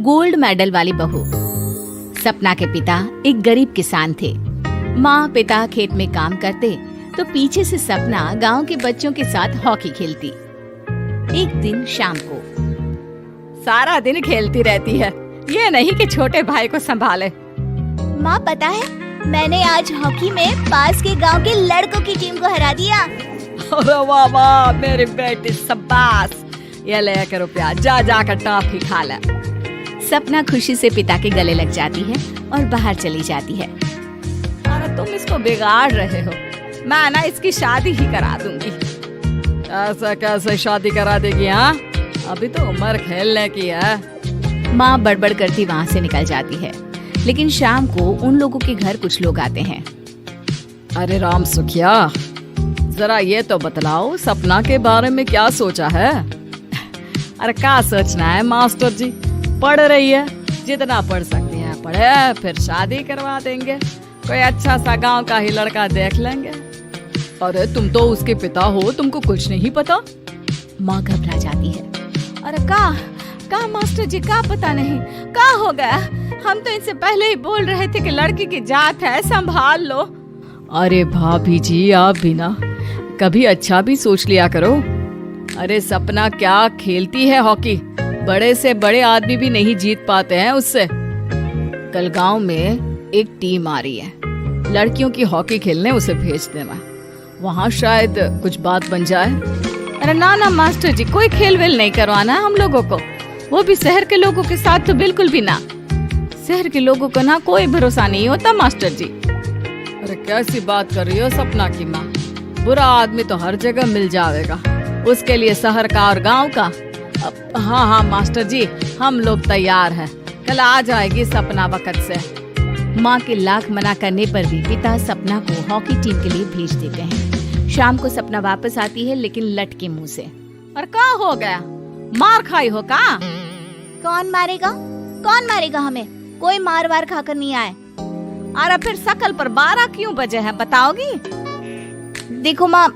Gold medal वाली बहू। सपना के पिता एक गरीब किसान थे। माँ पिता खेत में काम करते तो पीछे से सपना गांव के बच्चों के साथ हॉकी खेलती। एक दिन शाम को सारा दिन खेलती रहती है, ये नहीं कि छोटे भाई को संभाले। माँ पता है, मैंने आज हॉकी में पास के गांव के लड़कों की टीम को हरा दिया। अरे वाह वाह मेरी बेटी, शाबाश। ये ले कर रुपया, जा जाकर टॉफी खा ले। सपना खुशी से पिता के गले लग जाती है और बाहर चली जाती है। अरे तुम इसको बिगाड़ रहे हो, मैं ना इसकी शादी ही करा दूंगी। ऐसा कैसे शादी करा देगी? हाँ, अभी तो उम्र खेलने की है। माँ बड़बड़ करती वहाँ से निकल जाती है। लेकिन शाम को उन लोगों के घर कुछ लोग आते हैं। अरे राम सुखिया, जरा ये तो बतलाओ, सपना के बारे में क्या सोचा है? अरे क्या सोचना है मास्टर जी, पढ़ रही है, जितना पढ़ सकती है पढ़े, फिर शादी करवा देंगे, कोई अच्छा सा गांव का ही लड़का देख लेंगे। अरे तुम तो उसके पिता हो, तुमको कुछ नहीं पता? माँ घबरा जाती है। अरे का मास्टर जी, का पता नहीं, का हो गया? हम तो इनसे पहले ही बोल रहे थे कि लड़की की जात है, संभाल लो। अरे भाभी जी, आप भी ना कभी अच्छा भी सोच लिया करो। अरे सपना क्या खेलती है हॉकी, बड़े से बड़े आदमी भी नहीं जीत पाते हैं उससे। कल गांव में एक टीम आ रही है, लड़कियों की हॉकी खेलने उसे भेज देना, वहाँ शायद कुछ बात बन जाए। अरे ना मास्टर जी, कोई खेल वेल नहीं करवाना है हम लोगों को, वो भी शहर के लोगों के साथ तो बिल्कुल भी ना। शहर के लोगों को ना कोई भरोसा नहीं होता मास्टर जी। अरे कैसी बात कर रही हो सपना की माँ, बुरा आदमी तो हर जगह मिल जाएगा, उसके लिए शहर का और गांव का। हाँ मास्टर जी, हम लोग तैयार हैं, कल आ जाएगी सपना वक्त से। माँ के लाख मना करने पर भी पिता सपना को हॉकी टीम के लिए भेज देते हैं। शाम को सपना वापस आती है, लेकिन लट के मुंह से। और क्या हो गया, मार खाई हो का? कौन मारेगा हमें? कोई मार वार खाकर नहीं आए। अरे फिर शकल पर 12 क्यों बजे हैं, बताओगी? देखो माँ,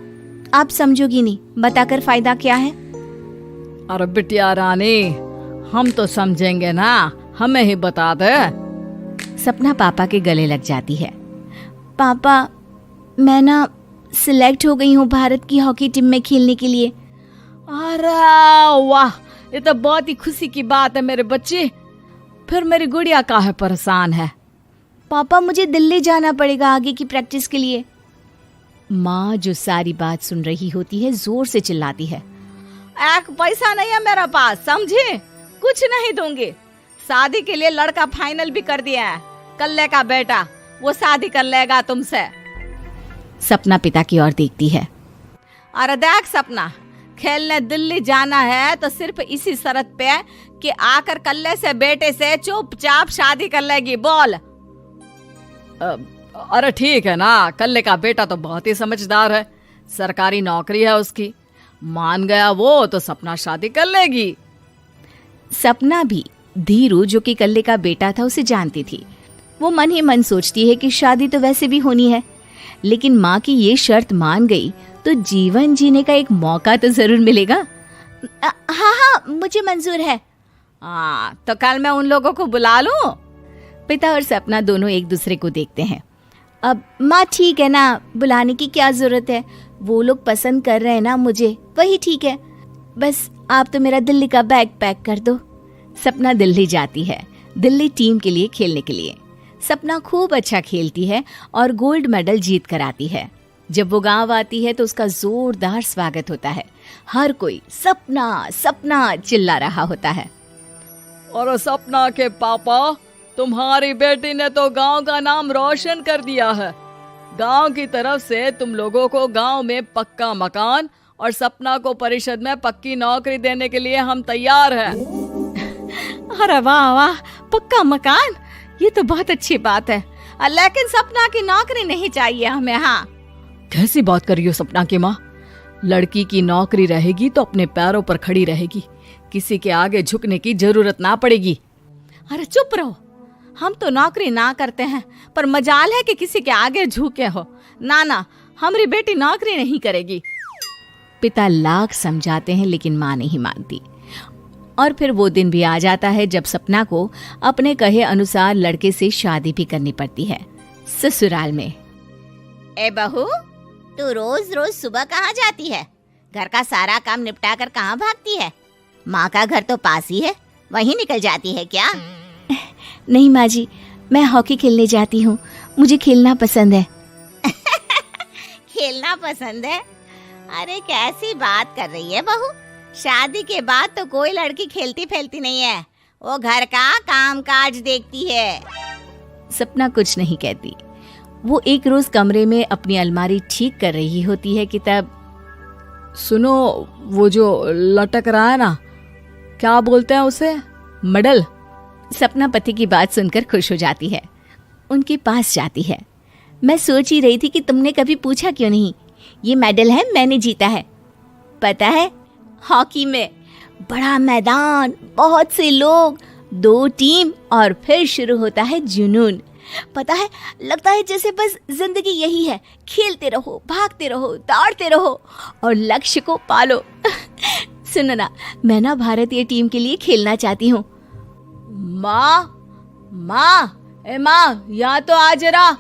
आप समझोगी नहीं, बताकर फायदा क्या है? अरे बिटिया रानी, हम तो समझेंगे ना, हमें ही बता दे। सपना पापा के गले लग जाती है। पापा, मैं ना सिलेक्ट हो गई हूँ भारत की हॉकी टीम में खेलने के लिए। अरे वाह, ये तो बहुत ही खुशी की बात है मेरे बच्चे। फिर मेरी गुड़िया काहे परेशान है? पापा, मुझे दिल्ली जाना पड़ेगा आगे की प्रैक्टिस के लिए। माँ जो सारी बात सुन रही होती है, जोर से चिल्लाती है। एक पैसा नहीं है मेरे पास, समझी? कुछ नहीं दूंगी। शादी के लिए लड़का फाइनल भी कर दिया है, कल्ले का बेटा, वो शादी कर लेगा तुमसे। सपना पिता की ओर देखती है। अरे देख सपना, खेलने दिल्ली जाना है तो सिर्फ इसी शर्त पे कि आकर कल्ले से बेटे से चुपचाप शादी कर लेगी, बोल। अरे ठीक है ना, कल्ले का बेटा तो बहुत ही समझदार है, सरकारी नौकरी है उसकी, मान गया वो तो सपना शादी कर लेगी। सपना भी धीरू, जो कि कल्ले का बेटा था, उसे जानती थी। वो मन ही मन सोचती है कि शादी तो वैसे भी होनी है, लेकिन माँ की ये शर्त मान गई तो जीवन जीने का एक मौका तो जरूर मिलेगा। हाँ, मुझे मंजूर है। तो कल मैं उन लोगों को बुला लूं? पिता और सपना दोनों एक दूसरे को देखते हैं। अब माँ ठीक है ना, बुलाने की क्या जरूरत है, वो लोग पसंद कर रहे हैं ना मुझे, वही ठीक है। बस आप तो मेरा दिल्ली का बैग पैक कर दो। सपना दिल्ली जाती है, दिल्ली टीम के लिए खेलने के लिए। सपना खूब अच्छा खेलती है और गोल्ड मेडल जीत कर आती है। जब वो गांव आती है तो उसका जोरदार स्वागत होता है। हर कोई सपना सपना चिल्ला रहा होता है। और सपना के पापा, तुम्हारी बेटी ने तो गांव का नाम रोशन कर दिया है। गांव की तरफ से तुम लोगों को गांव में पक्का मकान और सपना को परिषद में पक्की नौकरी देने के लिए हम तैयार हैं। अरे वाह वाह, पक्का मकान, ये तो बहुत अच्छी बात है, लेकिन सपना की नौकरी नहीं चाहिए हमें। हाँ, कैसी बात कर रही हो सपना की माँ? लड़की की नौकरी रहेगी तो अपने पैरों पर खड़ी रहेगी, किसी के आगे झुकने की जरूरत ना पड़ेगी। अरे चुप रहो, हम तो नौकरी ना करते हैं, पर मजाल है कि किसी के आगे झुके हो। ना, हमारी बेटी नौकरी नहीं करेगी। पिता लाख समझाते हैं लेकिन माँ नहीं मानती। और फिर वो दिन भी आ जाता है जब सपना को अपने कहे अनुसार लड़के से शादी भी करनी पड़ती है। ससुराल में। ए बहू, तू रोज रोज सुबह कहाँ जाती है? घर का सारा काम निपटा कर कहाँ भागती है? माँ का घर तो पास ही है, वहीं निकल जाती है क्या? नहीं माँ जी, मैं हॉकी खेलने जाती हूँ, मुझे खेलना पसंद है। खेलना पसंद है? अरे कैसी बात कर रही है बहू, शादी के बाद तो कोई लड़की खेलती फैलती नहीं है, वो घर का काम काज देखती है। सपना कुछ नहीं कहती। वो एक रोज कमरे में अपनी अलमारी ठीक कर रही होती है कि तब सुनो, वो जो लटक रहा है ना, क्या बोलते हैं उसे? मेडल। सपना पति की बात सुनकर खुश हो जाती है, उनके पास जाती है। मैं सोच ही रही थी कि तुमने कभी पूछा क्यों नहीं। ये मेडल है, मैंने जीता है। पता है, हॉकी में बड़ा मैदान, बहुत से लोग, 2 टीम और फिर शुरू होता है जुनून। पता है, लगता है जैसे बस जिंदगी यही है, खेलते रहो, भागते रहो, दौड़ते रहो और लक्ष्य को पालो। सुनो ना, मैं ना भारतीय टीम के लिए खेलना चाहती हूँ। माँ, यहाँ तो आ जरा।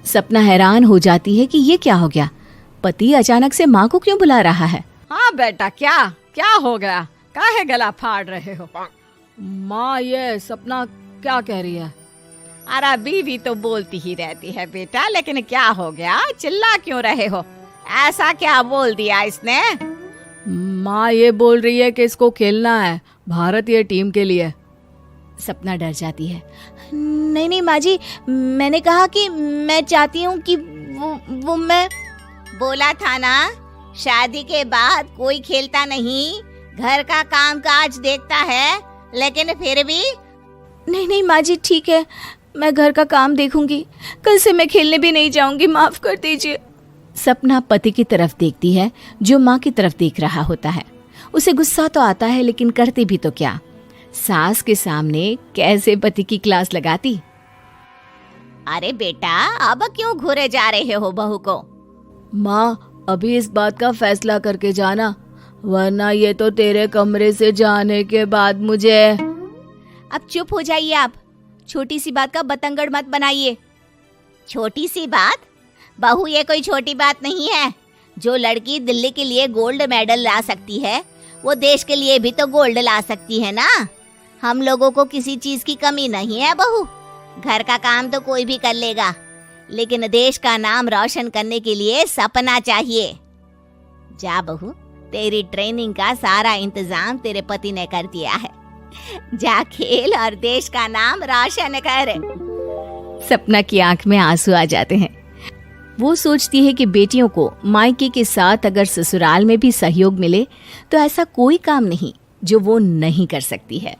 सपना हैरान हो जाती है कि ये क्या हो गया, पति अचानक से माँ को क्यों बुला रहा है। हाँ बेटा, क्या हो गया? काहे गला फाड़ रहे हो? माँ, ये सपना क्या कह रही है? अरे बीवी तो बोलती ही रहती है बेटा, लेकिन क्या हो गया, चिल्ला क्यों रहे हो? ऐसा क्या बोल दिया इसने? माँ ये बोल रही है कि इसको खेलना है भारतीय टीम के लिए। सपना डर जाती है। नहीं माँ जी, मैंने कहा कि मैं चाहती हूँ कि वो मैं बोला था ना, शादी के बाद कोई खेलता नहीं, घर का काम काज देखता है, लेकिन फिर भी। नहीं माँ जी, ठीक है, मैं घर का काम देखूंगी, कल से मैं खेलने भी नहीं जाऊंगी, माफ कर दीजिए। सपना पति की तरफ देखती है जो माँ की तरफ देख रहा होता है। उसे गुस्सा तो आता है, लेकिन करती भी तो क्या, सास के सामने कैसे पति की क्लास लगाती। अरे बेटा, अब क्यों घूरे जा रहे हो बहू को? माँ, अभी इस बात का फैसला करके जाना, वरना ये तो तेरे कमरे से जाने के बाद मुझे। अब चुप हो जाइए आप, छोटी सी बात का बतंगड़ मत बनाइए। छोटी सी बात? बहू, ये कोई छोटी बात नहीं है। जो लड़की दिल्ली के लिए गोल्ड मेडल ला सकती है, वो देश के लिए भी तो गोल्ड ला सकती है ना। हम लोगों को किसी चीज की कमी नहीं है बहू, घर का काम तो कोई भी कर लेगा, लेकिन देश का नाम रोशन करने के लिए सपना चाहिए। जा बहू, तेरी ट्रेनिंग का सारा इंतजाम तेरे पति ने कर दिया है, जा खेल और देश का नाम रोशन कर। सपना की आंख में आंसू आ जाते हैं। वो सोचती है कि बेटियों को मायके के साथ अगर ससुराल में भी सहयोग मिले तो ऐसा कोई काम नहीं जो वो नहीं कर सकती है।